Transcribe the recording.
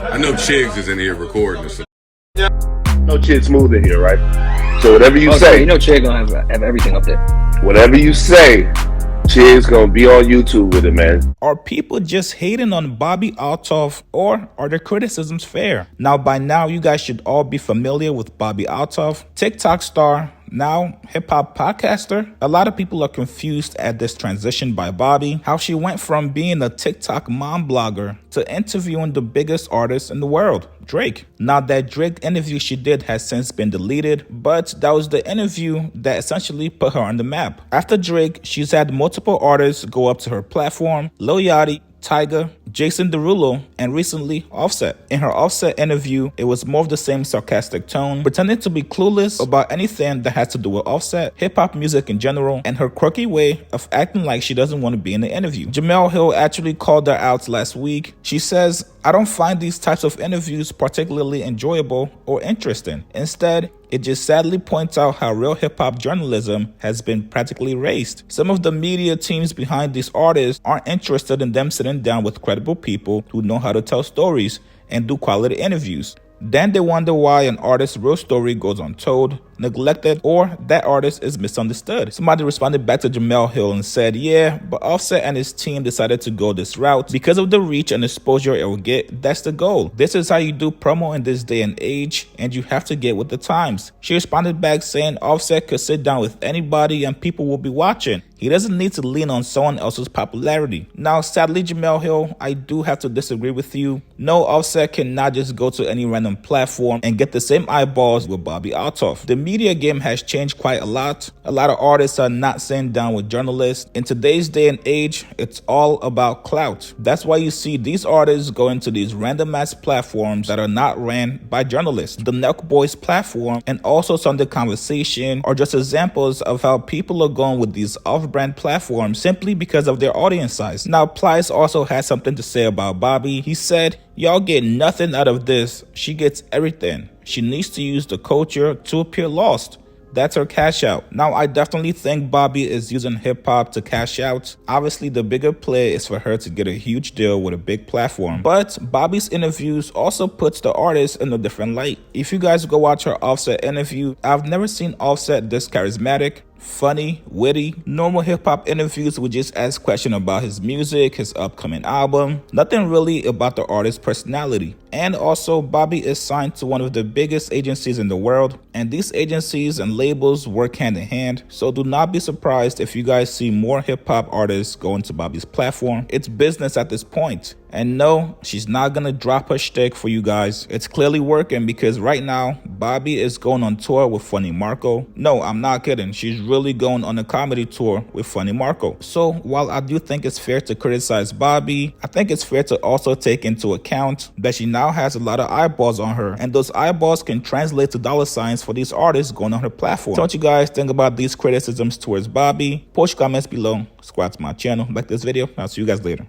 I know Chigs is in here recording this. No Chid Smooth in here, right? So whatever you say, you know Chid gonna have everything up there. Whatever you say, Chid's gonna be on YouTube with it, man. Are people just hating on Bobbi Althoff, or are their criticisms fair? Now, by now, you guys should all be familiar with Bobbi Althoff, TikTok star, now hip-hop podcaster. A lot of people are confused at this transition by Bobbi, how she went from being a TikTok mom blogger to interviewing the biggest artist in the world, Drake. Now, that Drake interview she did has since been deleted, but that was the interview that essentially put her on the map. After Drake, she's had multiple artists go up to her platform: Lil Yachty, Tyga, Jason Derulo, and recently Offset. In her Offset interview, it was more of the same sarcastic tone, pretending to be clueless about anything that has to do with Offset, hip-hop music in general, and her quirky way of acting like she doesn't want to be in the interview. Jemele Hill actually called her out last week. She says, "I don't find these types of interviews particularly enjoyable or interesting. Instead, it just sadly points out how real hip-hop journalism has been practically erased. Some of the media teams behind these artists aren't interested in them sitting down with credible people who know how to tell stories and do quality interviews. Then they wonder why an artist's real story goes untold, neglected, or that artist is misunderstood." Somebody responded back to Jemele Hill and said, "Yeah, but Offset and his team decided to go this route because of the reach and exposure it will get. That's the goal. This is how you do promo in this day and age, and you have to get with the times." She responded back saying Offset could sit down with anybody and people will be watching. He doesn't need to lean on someone else's popularity. Now, sadly, Jemele Hill, I do have to disagree with you. No, Offset cannot just go to any random platform and get the same eyeballs with Bobbi Althoff. The media game has changed quite a lot. A lot of artists are not sitting down with journalists. In today's day and age, it's all about clout. That's why you see these artists going to these random ass platforms that are not ran by journalists. The Nelk Boys platform and also Sunday Conversation are just examples of how people are going with these off-brand platforms simply because of their audience size. Now, Plies also had something to say about Bobbi. He said, "Y'all get nothing out of this. She gets everything. She needs to use the culture to appear lost. That's her cash out." Now, I definitely think Bobbi is using hip-hop to cash out. Obviously, the bigger play is for her to get a huge deal with a big platform. But Bobbi's interviews also puts the artist in a different light. If you guys go watch her Offset interview, I've never seen Offset this charismatic, funny, witty. Normal hip-hop interviews would just ask questions about his music, his upcoming album. Nothing really about the artist's personality. And also, Bobbi is signed to one of the biggest agencies in the world, and these agencies and labels work hand in hand, so do not be surprised if you guys see more hip-hop artists going to Bobbi's platform. It's business at this point. And no, she's not gonna drop her shtick for you guys. It's clearly working because right now, Bobbi is going on tour with Funny Marco. No, I'm not kidding. She's really going on a comedy tour with Funny Marco. So while I do think it's fair to criticize Bobbi, I think it's fair to also take into account that she now has a lot of eyeballs on her, and those eyeballs can translate to dollar signs for these artists going on her platform. So what you guys think about these criticisms towards Bobbi? Post your comments below, subscribe to my channel, like this video. I'll see you guys later.